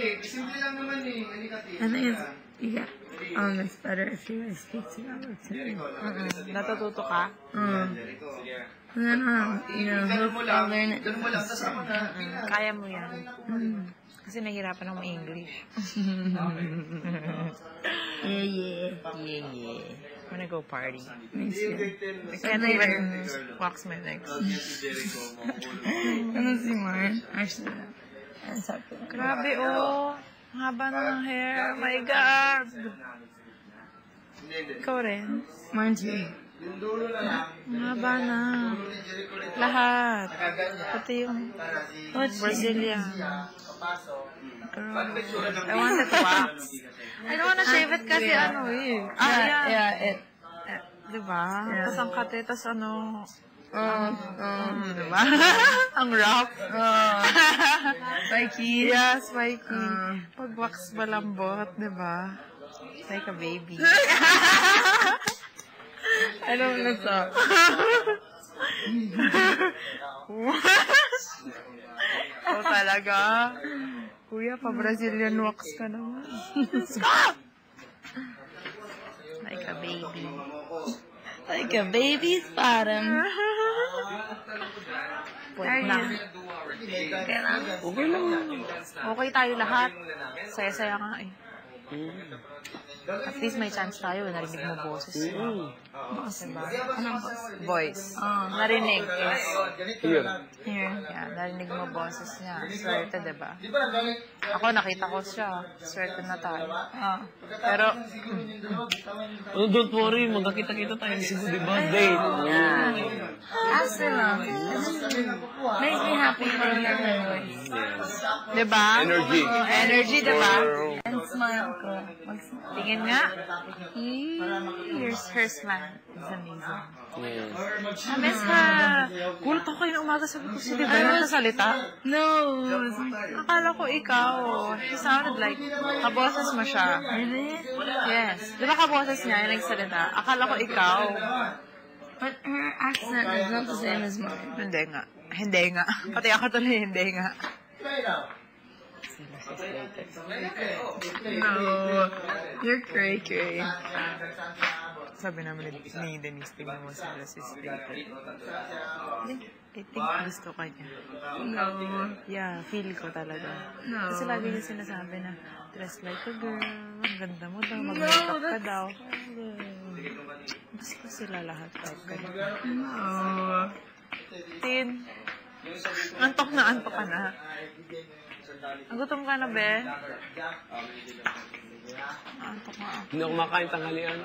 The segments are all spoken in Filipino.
I think it's better if you guys speak together too. Natututo ka? And then, hopefully I'll learn it faster. Kaya mo yan. Kasi nahihirapan ako ma-English. Yeah. I'm gonna go party. Me too. I can't even wax my legs. Ano si Marn? Actually, I'm sorry. Grabe, oh. Haba na ng hair. My God. Ikaw rin. Mine too. Haba na. Lahat. Pati yung Brazilian. Girl. I wanted to wax. I don't wanna shave it kasi ano eh. Diba? Tapos ang kate, tapos ano... diba? Ang rough. Spiky. Yeah, spiky. Pag wax malambot, diba? Like a baby. I don't know so. Oh, talaga? Kuya, pa-Brazilian wax ka naman. Like a baby. Like a baby's bottom. Pwede na. Okay lang. Okay tayo lahat. Saya-saya nga eh. At least may chance tayo. Narinig mo boses. Boss. Diba? Anong boss? Voice. Narinig is... Here. Yeah, narinig mo boses niya. Swerte, diba? Ako, nakita ko siya. Swerte na tayo. Pero... don't worry. Magkakita-kita tayo sa diba? Date. Ask lang. Makes me happy for your voice. Diba? Energy. Energy, diba? And smile ko. Tingin nga. Here's her smile. It's amazing. Miss ka. Gulat ako kayo na umaga sabi ko si Diba na salita. No. Akala ko ikaw. She sounded like kaboses mo siya. Really? Yes. Di ba kaboses niya yung nagsalita? Akala ko ikaw. But her accent is not the same as mine. Hindi nga. Hindi nga. Pati ako tuloy, hindi nga. No. You're cray-cray. Sabi naman ni Denise, tingnan mo sila si Slater. I think gusto ka niya. No. Yeah, feel ko talaga. No. Kasi lagi niya sinasabi na, dress like a girl, ang ganda mo daw, mag-makeup ka daw. Gusto sila lahat type ka. No. Tin, antok ka na. Gutom ka na, be? Antok nga ako. Hindi ako makain tanghalian.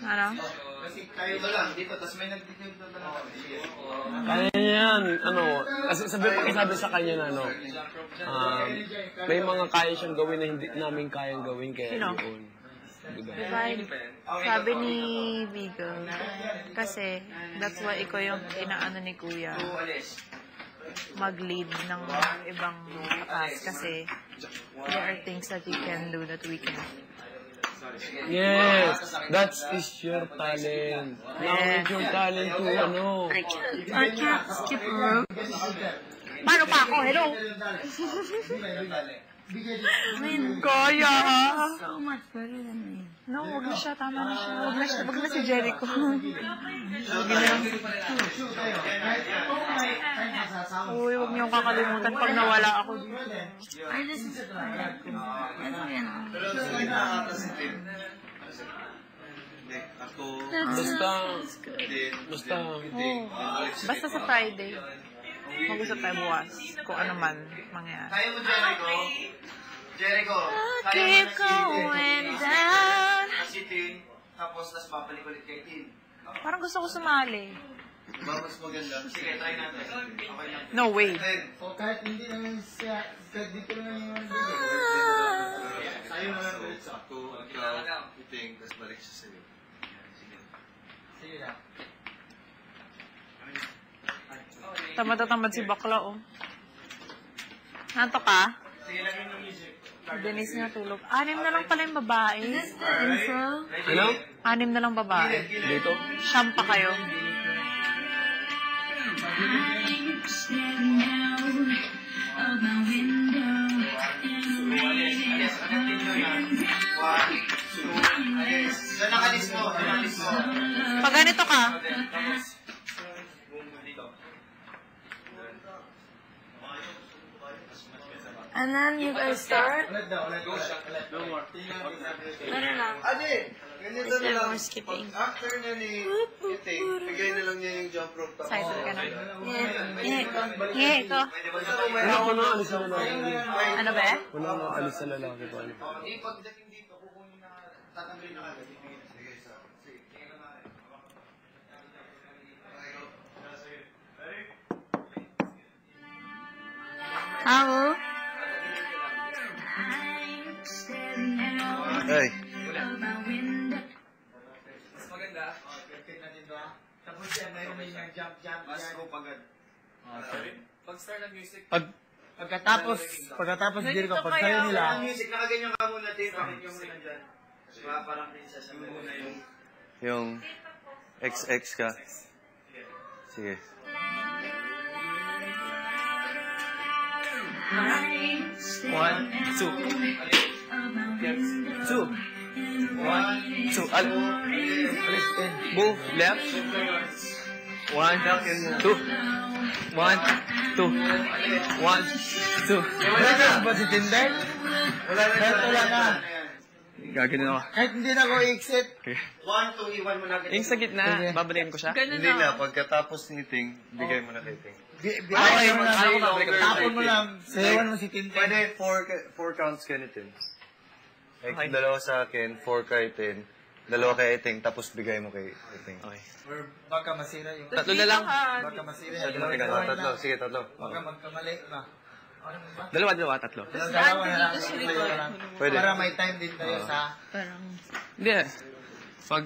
Ano? Kaya niya yan, kasi sabi sa kanya na, may mga kaya siyang gawin na hindi namin kayang gawin, kaya Sino? yun. Diba? Sabi ni Beagle, kasi that's why ikaw yung inaano ni Kuya mag-lead ng ibang task kasi there are things that you can do that we can. Yes, that is your talent. Now it's your talent to, I can't skip a rope. Paano pa ako? Hello? Kaya! So much better than me. No, wag na siya. Tama na siya. Wag na si Jericho. Uy, wag niyo kakalimutan pag nawala ako dito. I just... It's okay na. Basta sa Friday. Mag-usap tayo bukas kung ano man mangyari. Kaya mo, Jericho. Keep going down. Si Tin, tapos babalik ulit kay Tin. Parang gusto ko sumali. Mas maganda. Sige, try natin. Okay lang. No way. Kahit hindi naman siya, kahit dito lang yung tayo na lang ulit sa ako, ikaw, Ting, tapos balik siya sa'yo. Sige lang. Tamad si bakla, oh. Nanto ka? Sige lang yung music. Denise nga tulog. 6 na lang pala yung babae. Is this the intro? Ano? 6 na lang babae. Dito? Siyam pa kayo. Pag ganito ka, And then you guys start. Ano lang? Ganito Is na there lang. more skipping? After na ni Iting, bigay na lang niya yung jump rope. Tapos, cycle ka na. Yeah. Ito. Wala ko na alis sa lalaki. Ano ba? Wala ko na alis sa lalaki ko. pagdating dito, kukunin na, tatanggalin na agad. Sige, sige. Ako? Hey. Tapos yan, mayroon na yung jump. Mas ko pagad. Pagkatapos din ko, pag tayo nila, Music, nakaganyan ka muna, Tim. Bakit yung muna dyan? Parang princess ang muna yung XX ka. Sige. One, two. Two. One, two. Move left. One, two. One, two. One, two. wala ba si Tinder? Kahit wala na. Gagano ako. Kahit hindi na ako i-exit. 1, 2, iwan mo na agad. Yung sa gitna, babalikin ko siya. Ganun Hindi na. na, pagkatapos ni Ting, bigay mo na kay Ting. Okay, mo na. Ako babalik ko. Tapon mo lang. Sayawan mo si Tinder. Pwede 4 counts ka ni Tim. Like, Okay. dalawa sa akin, 4 kay Tim, dalawa kay Ting, tapos bigay mo kay Ting. Okay. Or baka masira yung... Tatlo na lang. Baka masira yung... Tatlo, sige, tatlo. Baka magkamali na. Dalawa, tatlo. Dalawa na lang. Dito si Nicole. Pwede. Para may time din tayo sa... Parang, Hindi. Pag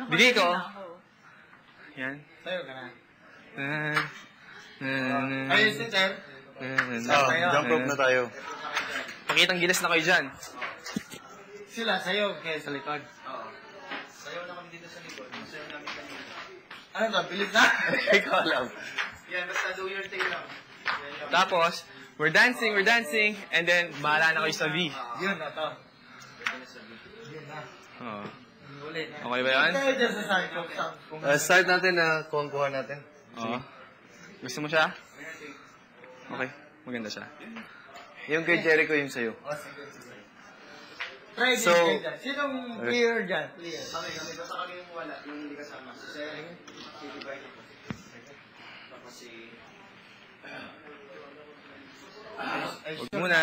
bigay ko, yan. Tayo ka na. Ayun. Ayun si Tinder. Jump rope na tayo. Pakitang gilas na kayo dyan. Sila, sayo. Kaya sa likod. Sayaw na kami dito sa likod. Sayaw namin kanina. Ano ba? Bilis na? Ikaw alam. Yan, basta do your thing lang. Tapos, we're dancing, and then, bahala na kayo sa V. Yun na to. Yun na. Oo. Ulit. Okay ba yan? Tayo dyan sa side kung Start natin na kuha natin. Oo. Gusto mo siya? Okay. Maganda siya. Yung kay Jericho yung sa'yo. Try this So- guy dyan. Sinong player dyan? Player. Kami, basta kami yung wala, yung hindi kasama. Si Sel, si Divine. Tapos si... Huwag muna.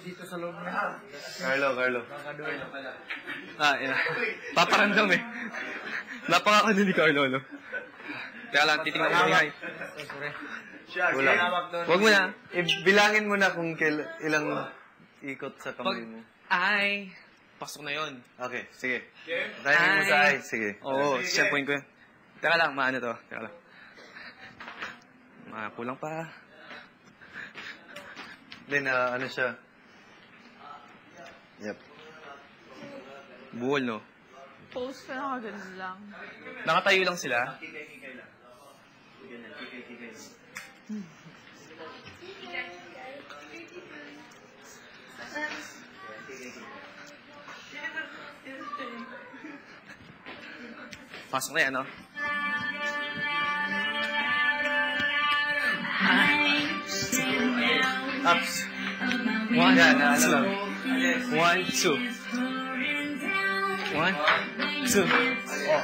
Dito sa loob na. Carlo. Baka doon. Yan. Paparamdam eh. Napakakano ni Carlo, no? Teka lang, titingnan ko yung height. Wala. Huwag mo na. Bilangin mo na kung ilang ikot sa kamay mo. Ay, pasok na yon. Okay, sige. Timing mo sa ay. Sige. Oo, check point ko yun. Teka lang, maano to? Teka lang. Kulang pa. Then, ano siya? Yep. Buhol, no? post ka na ganun lang. Nakatayo lang sila. Pasok na yan, no? Ups. One, two. 1, 2. 1, 2. Oh.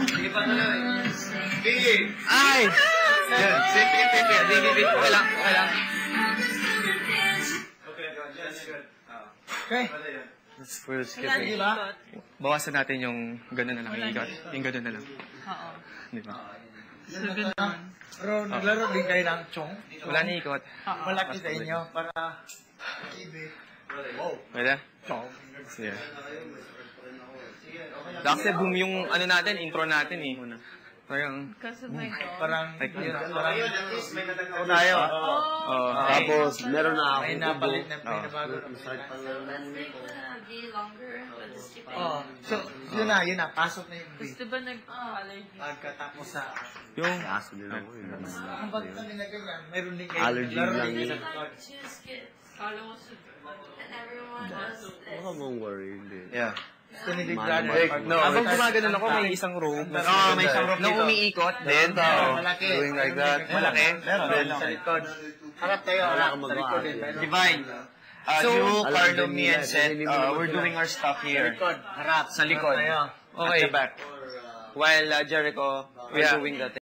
Sige pa tuloy. Sige. Ay! Yan. Sige. Okay lang. Okay. That's for Wala skipping. na ikot. Bawasan natin yung gano'n na lang. Yung gano'n na lang. Oo. Di ba? So, ganun. Pero naglaro din kayo ng chong. Wala na ikot. Oo. Malaki sa inyo para ibe. Pwede? Sige. Kasi boom yung ano natin, intro natin eh. Parang, Because of my dog. parang, parang, At least may nadagdag tayo. Oh. Tapos, meron na May akong napalit ubo. na, may nabago. So let's make the day longer, but the skipping. Oh, so, yun na, pasok na yung Tapos B. diba nag-allergy? Pagkatapos sa, Yung aso din ako. ang pag kami na ganyan, mayroon din kayo. Allergy laro lang din yun. kayo sa Two skips. And everyone does this. Baka mong worry, hindi. Yeah. Gusto ni Big Man, Brother. no, Habang gumagano'n ako, may isang room. Oo, may isang room Nung dito. umiikot din. Malaki. Doing like that. Malaki. Meron, sa likod. Harap tayo, Wala kang sa magawa. likod din. Meron. Divine. So, You, alam Carlo, din me, nila, and Seth, hindi mo we're sila- doing our stuff here. Likod, harap. Sa likod. Tayo. Okay. At the back. While Jericho, we're Yeah. doing that.